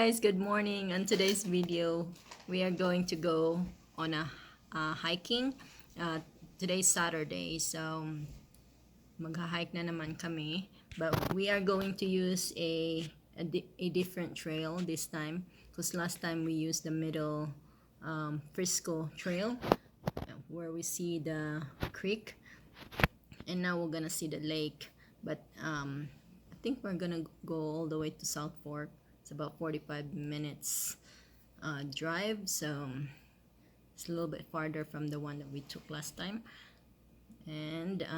guys, good morning. On today's video, we are going to go on a hiking. Today's Saturday, so mag-hike na naman kami. But we are going to use a different trail this time, because last time we used the middle Frisco trail where we see the creek, and now we're gonna see the lake. But I think we're gonna go all the way to South Fork. It's about 45 minutes drive, so it's a little bit farther from the one that we took last time. And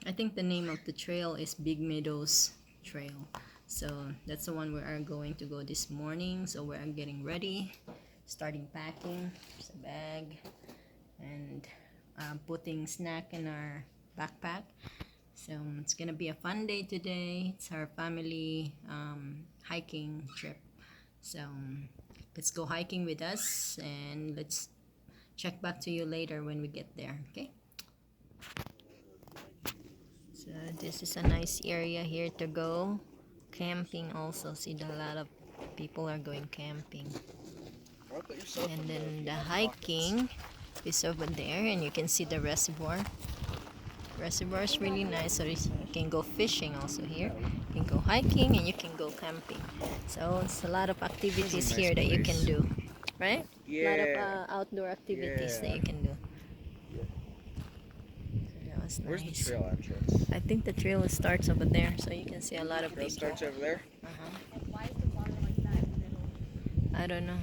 I think the name of the trail is Big Meadows Trail, so that's the one we are going to go this morning. So we're getting ready, starting packing. There's a bag and putting snack in our backpack. So it's gonna be a fun day today. It's our family hiking trip. So let's go hiking with us, and let's check back to you later when we get there. Okay. So this is a nice area here to go camping. Also, see a lot of people are going camping. And then the hiking is over there, and you can see the reservoir. Reservoir is really nice, so you can go fishing also here. You can go hiking and you can go camping. So it's a lot of activities here that you can do, right? Yeah. A lot of outdoor activities that you can do. So that was nice. Where's the trail entrance? I think the trail starts over there, so you can see a lot of Trail people. starts over there? And why is the water like that in the middle? I don't know.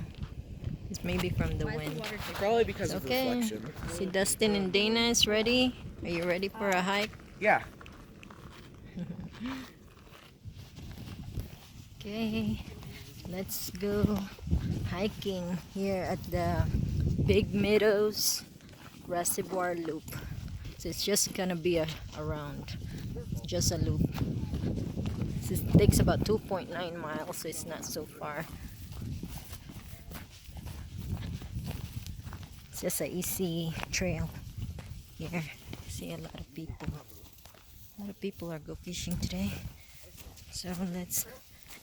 It's maybe from the wind. Probably because of Okay. reflection. See, Dustin and Dana is ready. Are you ready for a hike? Yeah. Okay, let's go hiking here at the Big Meadows Reservoir Loop. So it's just gonna be around, just a loop. It takes about 2.9 miles, so it's not so far. It's just an easy trail here. See a lot of people. A lot of people are go fishing today. So let's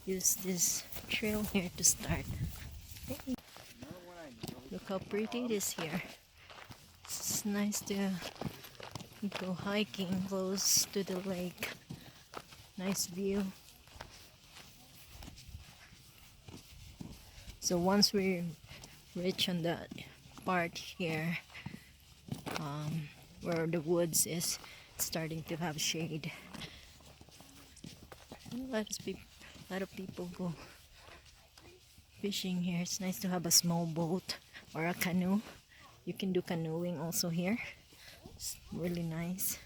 use this trail here to start. Hey. Look how pretty it is here. It's nice to go hiking close to the lake. Nice view. So once we reach on that part here, where the woods is starting to have shade, a lot of people go fishing here. It's nice to have a small boat or a canoe. You can do canoeing also here. It's really nice.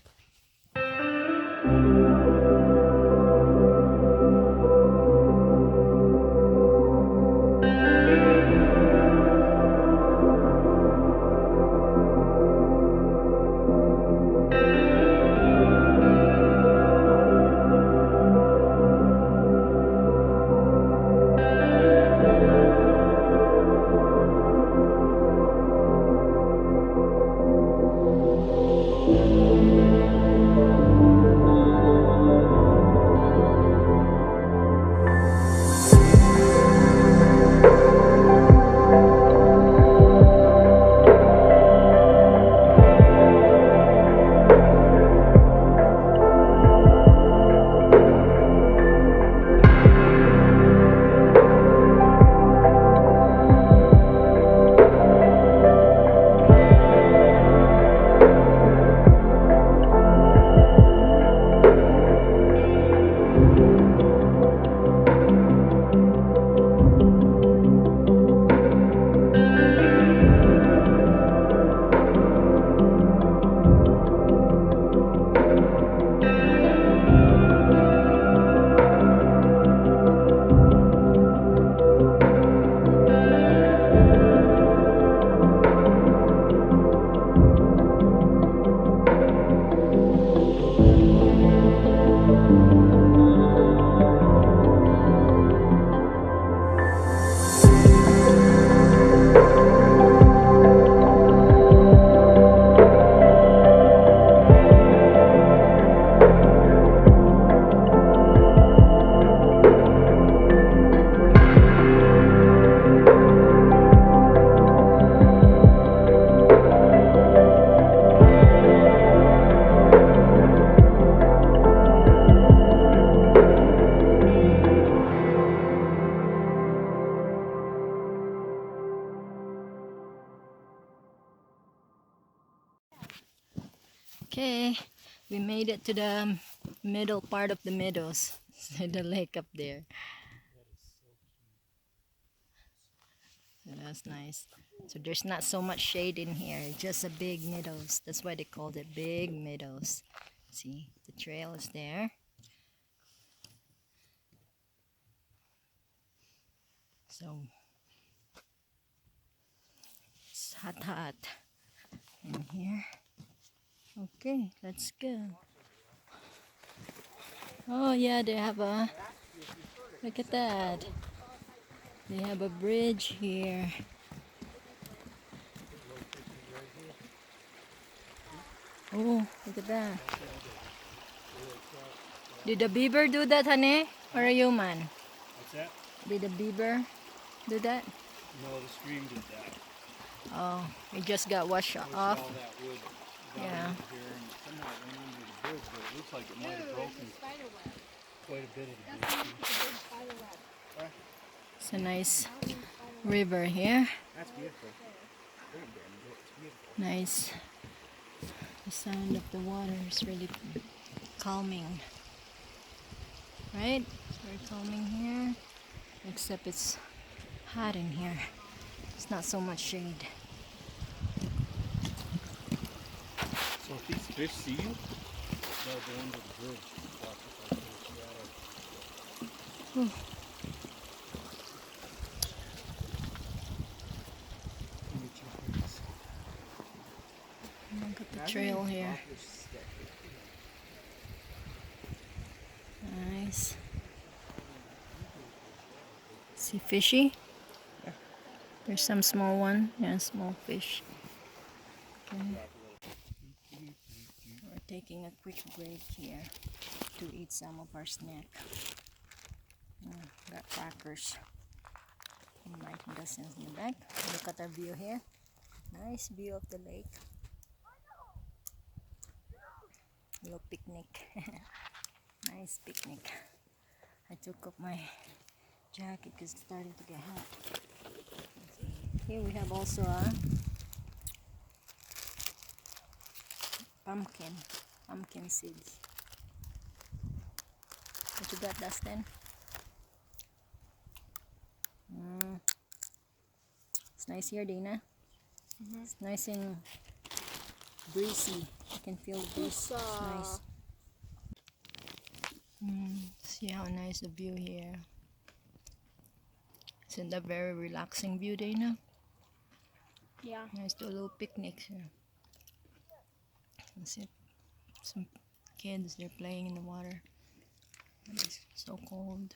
We made it to the middle part of the meadows. The lake up there. So that's nice. So there's not so much shade in here, just a big meadows. That's why they called it big meadows. See, the trail is there. So it's hot in here. Okay, let's go. Oh yeah, they have a, look at that. They have a bridge here. Oh, look at that. Did the beaver do that, honey? Or a human? What's that? Did the beaver do that? No, the stream did that. Oh, it just got washed Pushed off. all that wood down Yeah. into here and somehow it went under the bridge, but it looks like it might have broken Spider web. quite a bit of the That's bridge. the big spider web. It's a nice river here. That's beautiful. Don't bend it. It's beautiful. Nice. The sound of the water is really calming. Right? It's very calming here. Except it's hot in here. It's not so much shade. So if these fish see you, they'll go under the bridge. Watch if I put a shadow. Let me check this. Look at the trail here. Nice. See fishy? Yeah. There's some small one. Yeah, small fish. Okay. We're taking a quick break here to eat some of our snack. Got crackers. And Mike and Dustin's in the back. Look at our view here. Nice view of the lake. Little picnic. Nice picnic. I took off my jacket because it's starting to get hot. Here we have also a pumpkin seeds. What you got, Dustin? It's nice here, Dina. It's nice and breezy. You can feel the breeze. It's nice. See how nice the view here. Isn't that very relaxing view, Dana? Yeah. Nice to do a little picnic here. That's it. Some kids, they're playing in the water. It's so cold.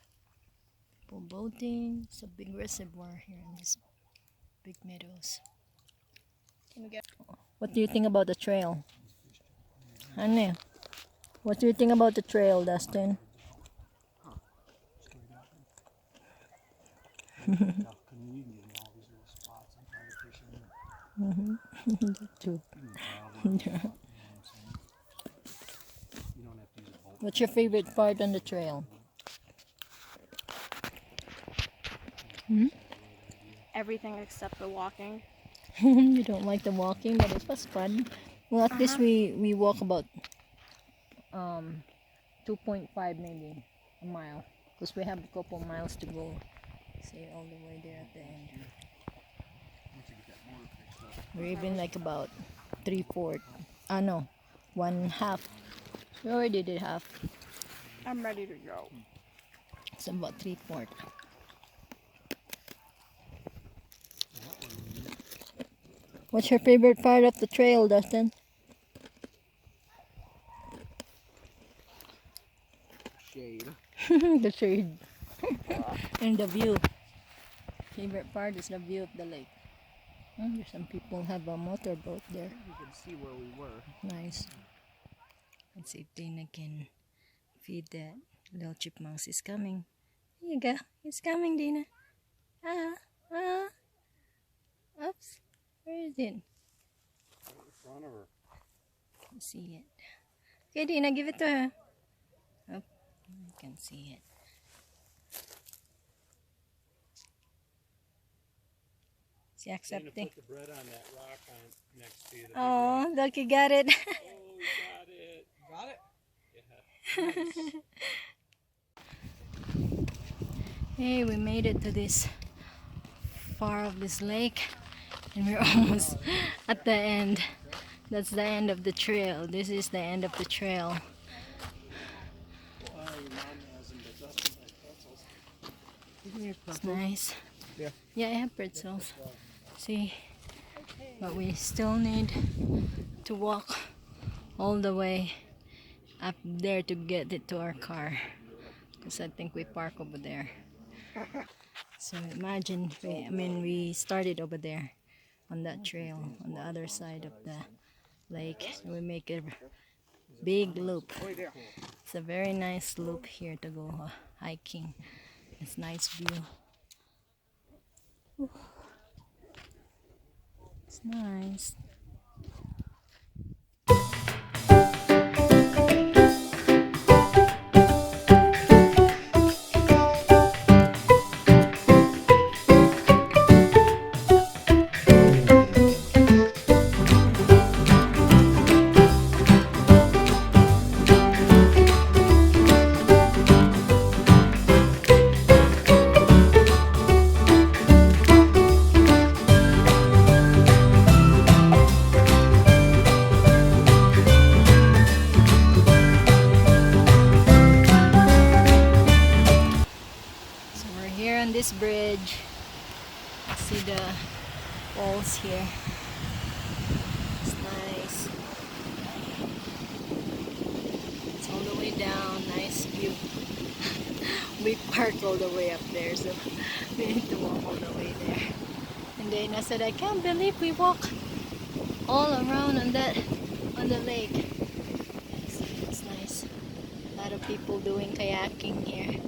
People boating. It's a big reservoir here in this big meadows. Can we get? What do you think about the trail? Honey, what do you think about the trail, Dustin? True. What's your favorite part on the trail? Everything except the walking. You don't like the walking, but it was fun. Well, at least we walk about 2.5 maybe a mile, because we have a couple miles to go. See, all the way there at the end. We're even like about 3/4. No, 1/2. We already did half. I'm ready to go. It's about 3/4. What's your favorite part of the trail, Dustin? Shade. The shade. And the view. Favorite part is the view of the lake. There's some people have a motorboat there. You can see where we were. Nice. Let's see if Dana can feed that little chipmunks. He's coming. There you go. He's coming, Dana. Oops. Where is it? In front of her. Can't see it. Okay, Dina, give it to her. Oh, I can see it. She Gonna accepting. put the bread on that rock next to you. The big Oh, rock. look, you got it. Oh, we got it. Got it? Yeah. Nice. Hey, we made it to this far of this lake, and we're almost at the end. That's the end of the trail. This is the end of the trail. Your mom hasn't been dusting my pretzels. It's nice. Yeah. Yeah, I have pretzels. See, but we still need to walk all the way up there to get it to our car, because I think we park over there. So imagine, we started over there on that trail on the other side of the lake. So we make a big loop. It's a very nice loop here to go hiking. It's nice view. It's nice. So we're here on this bridge. See the walls here. It's nice. It's all the way down. Nice view. We parked all the way up there, so we need to walk all the way there. And then I said, I can't believe we walk all around on the lake. It's nice. A lot of people doing kayaking here.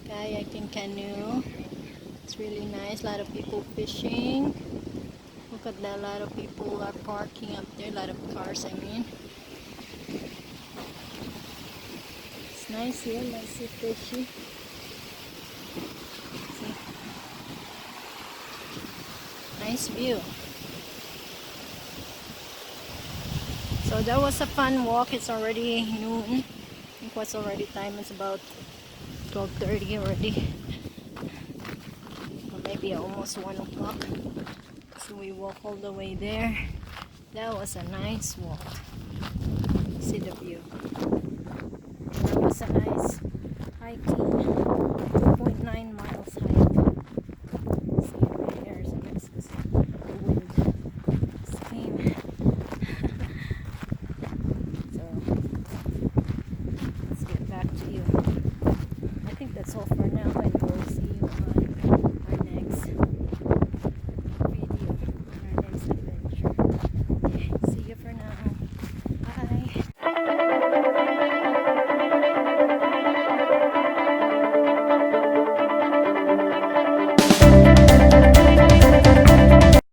Kayaking, canoe. It's really nice. A lot of people fishing. Look at that. A lot of people are parking up there. A lot of cars, I mean. It's nice here. Nice fishy. See? Nice view. So that was a fun walk. It's already noon. I think what's already time? It's about 12:30 already. Or maybe almost 1 o'clock. So we walk all the way there. That was a nice walk. See the view. That was a nice hiking. 2.9 miles hike. See right there, so this is the wind. Steam. So let's get back to you. I think that's all for now.